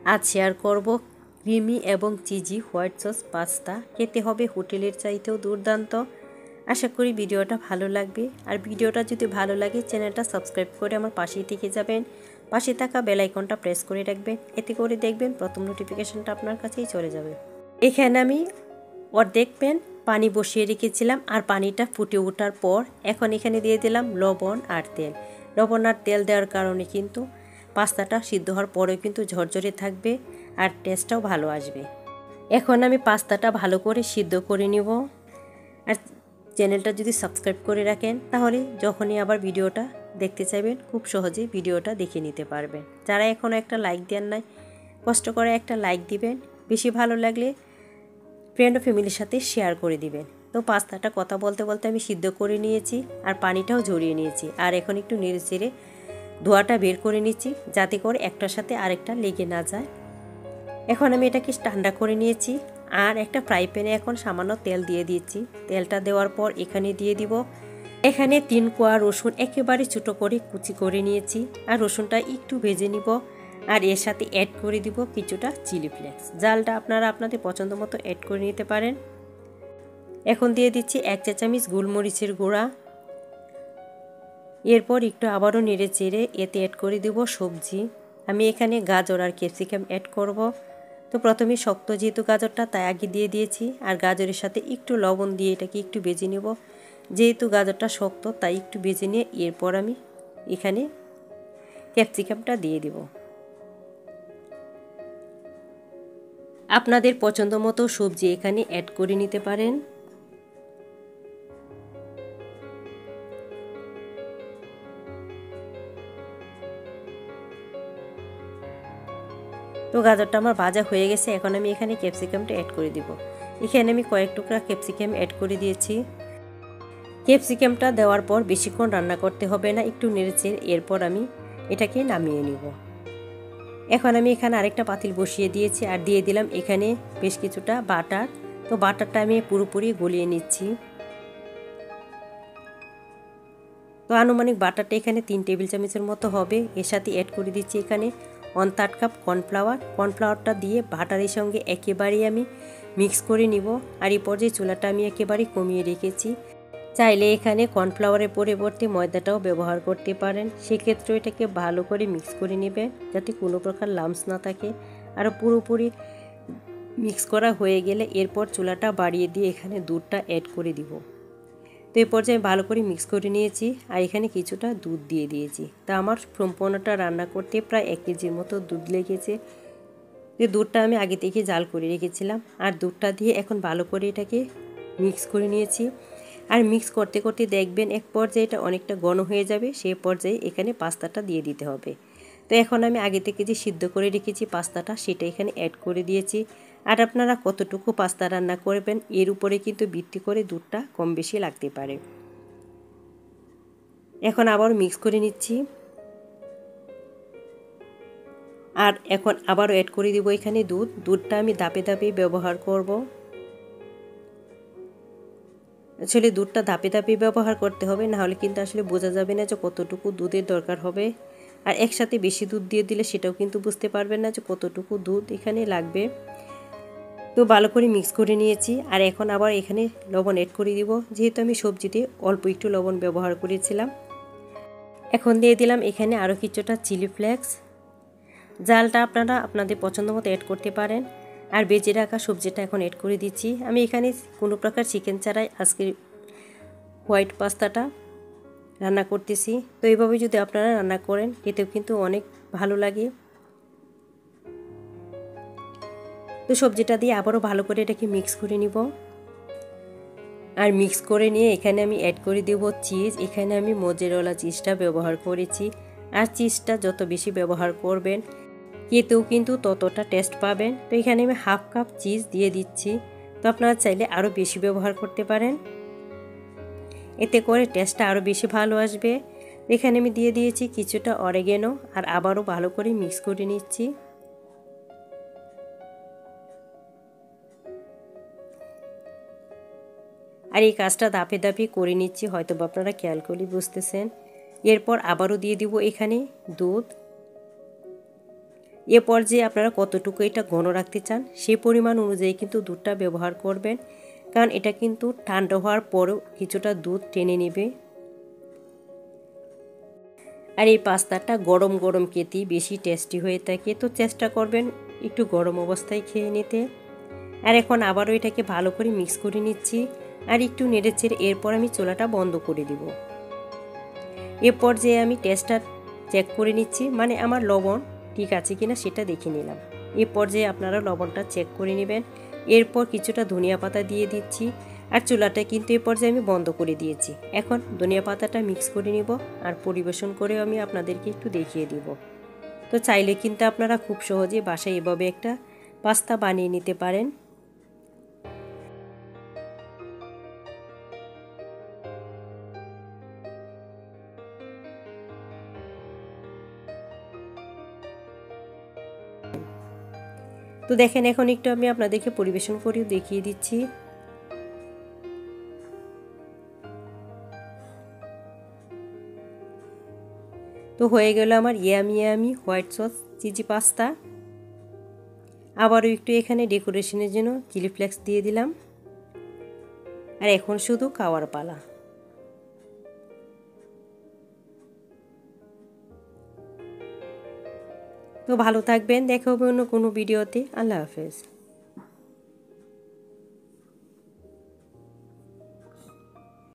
আজ শেয়ার করব ক্রিমি এবং চিজি হোয়াইট সস পাস্তা। খেতে হবে হোটেলের চাইতেও দুর্দান্ত। আশা করি ভিডিওটা ভালো লাগবে। আর ভিডিওটা যদি ভালো লাগে চ্যানেলটা সাবস্ক্রাইব করে আমার পাশেই থেকে যাবেন। পাশে থাকা বেল আইকনটা প্রেস করে রাখবেন, এতে করে দেখবেন প্রথম নোটিফিকেশনটা আপনার কাছেই চলে যাবে। এখানে আমি অর্ধেক প্যান পানি বসিয়ে রেখেছিলাম, আর পানিটা ফুটে ওঠার পর এখন এখানে দিয়ে দিলাম লবণ আর তেল। লবণ আর তেল দেওয়ার কারণে কিন্তু পাস্তাটা সিদ্ধ হওয়ার পরেও কিন্তু ঝরঝরে থাকবে আর টেস্টটাও ভালো আসবে। এখন আমি পাস্তাটা ভালো করে সিদ্ধ করে নিব। আর চ্যানেলটা যদি সাবস্ক্রাইব করে রাখেন তাহলে যখনই আবার ভিডিওটা দেখতে চাইবেন খুব সহজেই ভিডিওটা দেখে নিতে পারবেন। যারা এখনও একটা লাইক দেন নাই, কষ্ট করে একটা লাইক দিবেন। বেশি ভালো লাগলে ফ্রেন্ড ও ফ্যামিলির সাথে শেয়ার করে দিবেন। তো পাস্তাটা কথা বলতে বলতে আমি সিদ্ধ করে নিয়েছি আর পানিটাও ঝরিয়ে নিয়েছি। আর এখন একটু নেড়ে চেড়ে ধোয়াটা বের করে নিচ্ছি, যাতে করে একটার সাথে আরেকটা লেগে না যায়। এখন আমি এটাকে ঠান্ডা করে নিয়েছি আর একটা ফ্রাই প্যানে এখন সামান্য তেল দিয়ে দিয়েছি। তেলটা দেওয়ার পর এখানে দিয়ে দিব, এখানে 3 কোয়া রসুন একেবারে ছোটো করে কুচি করে নিয়েছি। আর রসুনটা একটু ভেজে নিব আর এর সাথে অ্যাড করে দিব কিছুটা চিলি ফ্লেক্স। জালটা আপনারা আপনাদের পছন্দ মতো অ্যাড করে নিতে পারেন। এখন দিয়ে দিচ্ছি 1 চা চামচ গোলমরিচের গুঁড়া। এরপর একটু আবারও নেড়ে চেড়ে এতে অ্যাড করে দেব সবজি। আমি এখানে গাজর আর ক্যাপসিকাম অ্যাড করব। তো প্রথমে শক্ত যেহেতু গাজরটা, তাই আগে দিয়ে দিয়েছি। আর গাজরের সাথে একটু লবণ দিয়ে এটাকে একটু ভেজে নেব। যেহেতু গাজরটা শক্ত তাই একটু ভেজে নিয়ে এরপর আমি এখানে ক্যাপসিকামটা দিয়ে দেব। আপনাদের পছন্দ মতো সবজি এখানে অ্যাড করে নিতে পারেন। তো গাজরটা আমার ভাজা হয়ে গেছে। এখন আমি এখানে ক্যাপসিকামটা অ্যাড করে দিব। এখানে আমি কয়েক টুকরা ক্যাপসিকাম অ্যাড করে দিয়েছি। ক্যাপসিকামটা দেওয়ার পর বেশিক্ষণ রান্না করতে হবে না, একটু নেড়েচেড়ে এরপর আমি এটাকে নামিয়ে নিব। এখন আমি এখানে আরেকটা পাতিল বসিয়ে দিয়েছি আর দিয়ে দিলাম এখানে বেশ কিছুটা বাটার। তো বাটারটা আমি পুরোপুরি গলিয়ে নিচ্ছি। তো আনুমানিক বাটারটা এখানে 3 টেবিল চামচের মতো হবে। এর সাথে অ্যাড করে দিচ্ছি এখানে 1/3 কাপ কর্নফ্লাওয়ার। কর্নফ্লাওয়ারটা দিয়ে বাটারের সঙ্গে একেবারেই আমি মিক্স করে নিব। আর এই পর্যায়ে চুলাটা আমি একেবারে কমিয়ে রেখেছি। চাইলে এখানে কর্নফ্লাওয়ারের পরিবর্তে ময়দাটাও ব্যবহার করতে পারেন। সেক্ষেত্রে এটাকে ভালো করে মিক্স করে নেবেন যাতে কোনো প্রকার লাম্পস না থাকে। আর পুরোপুরি মিক্স করা হয়ে গেলে এরপর চুলাটা বাড়িয়ে দিয়ে এখানে দুধটা অ্যাড করে দিব। তো এই পর্যায়ে ভালো করে মিক্স করে নিয়েছি আর এখানে কিছুটা দুধ দিয়ে দিয়েছি। তা আমার সম্পূর্ণটা রান্না করতে প্রায় 1 কেজির মতো দুধ লেগেছে। যে দুধটা আমি আগে থেকে জাল করে রেখেছিলাম আর দুধটা দিয়ে এখন ভালো করে এটাকে মিক্স করে নিয়েছি। আর মিক্স করতে করতে দেখবেন এক পর্যায়ে এটা অনেকটা ঘন হয়ে যাবে, সেই পর্যায়ে এখানে পাস্তাটা দিয়ে দিতে হবে। তো এখন আমি আগে থেকে যে সিদ্ধ করে রেখেছি পাস্তাটা, সেটা এখানে অ্যাড করে দিয়েছি। আর আপনারা কতটুকু পাস্তা রান্না করবেন এর উপরে কিন্তু ভিত্তি করে দুধটা কম বেশি লাগতে পারে। এখন আবার মিক্স করে নিচ্ছি আর এখন আবারও অ্যাড করে দিব এখানে দুধটা আমি ধাপে ধাপে ব্যবহার করব। আসলে দুধটা ধাপে ধাপে ব্যবহার করতে হবে, না হলে কিন্তু আসলে বোঝা যাবে না যে কতটুকু দুধের দরকার হবে। আর একসাথে বেশি দুধ দিয়ে দিলে সেটাও কিন্তু বুঝতে পারবেন না যে কতটুকু দুধ এখানে লাগবে। তো ভালো করে মিক্স করে নিয়েছি আর এখন আবার এখানে লবণ অ্যাড করে দিব। যেহেতু আমি সবজিতে অল্প একটু লবণ ব্যবহার করেছিলাম। এখন দিয়ে দিলাম এখানে আরও কিছুটা চিলি ফ্লেক্স। জালটা আপনারা আপনাদের পছন্দ মতো অ্যাড করতে পারেন। আর বেজে রাখা সবজিটা এখন অ্যাড করে দিচ্ছি। আমি এখানে কোনো প্রকার চিকেন ছাড়াই আজকে হোয়াইট পাস্তাটা রান্না করতেছি। তো এইভাবে যদি আপনারা রান্না করেন খেতেও কিন্তু অনেক ভালো লাগে। তো সবজিটা দিয়ে আবারও ভালো করে এটাকে মিক্স করে নিব। আর মিক্স করে নিয়ে এখানে আমি অ্যাড করে দেব চিজ। এখানে আমি মোজারেলা চিজটা ব্যবহার করেছি। আর চিজটা যত বেশি ব্যবহার করবেন খেতেও কিন্তু ততটা টেস্ট পাবেন। তো এখানে আমি 1/2 কাপ চিজ দিয়ে দিচ্ছি। তো আপনারা চাইলে আরও বেশি ব্যবহার করতে পারেন, এতে করে টেস্টটা আরও বেশি ভালো আসবে। এখানে আমি দিয়ে দিয়েছি কিছুটা অরিগ্যানো আর আবারও ভালো করে মিক্স করে নিচ্ছি। আর এই কাজটা ধাপে ধাপে করে নিচ্ছি, হয়তো আপনারা খেয়াল করে বুঝতেছেন। এরপর আবারও দিয়ে দিব এখানে দুধ। এ পর্যায়ে আপনারা কতটুকু এটা ঘন রাখতে চান সেই পরিমাণ অনুযায়ী কিন্তু দুধটা ব্যবহার করবেন, কারণ এটা কিন্তু ঠান্ডা হওয়ার পরেও কিছুটা দুধ টেনে নেবে। আর এই পাস্তাটা গরম গরম খেতেই বেশি টেস্টি হয়ে থাকে, তো চেষ্টা করবেন একটু গরম অবস্থায় খেয়ে নিতে। আর এখন আবারও এটাকে ভালো করে মিক্স করে নিচ্ছি আর একটু নেড়েচেড়ে এরপর আমি চুলাটা বন্ধ করে দিব। এ পর্যায়ে আমি টেস্টটা চেক করে নিচ্ছি, মানে আমার লবণ ঠিক আছে কিনা সেটা দেখে নিলাম। এ পর্যায়ে আপনারা লবণটা চেক করে নেবেন। এরপর কিছুটা ধনিয়া পাতা দিয়ে দিচ্ছি আর চুলাটা কিন্তু এ পর্যায়ে আমি বন্ধ করে দিয়েছি। এখন ধনিয়া পাতাটা মিক্স করে নিব আর পরিবেশন করে আমি আপনাদেরকে একটু দেখিয়ে দিব। তো চাইলে কিন্তু আপনারা খুব সহজে বাসায় এভাবে একটা পাস্তা বানিয়ে নিতে পারেন। তো দেখেন এখন একটু আমি আপনাদেরকে পরিবেশন করেও দেখিয়ে দিচ্ছি। তো হয়ে গেল আমার yummy white sauce cheesy pasta. আবারও একটু এখানে ডেকোরেশনের জন্য চিলি ফ্লেক্স দিয়ে দিলাম। আর এখন শুধু খাওয়ার পালা। তো ভালো থাকবেন, দেখা হবে অন্য কোনো ভিডিওতে। আল্লাহ হাফেজ।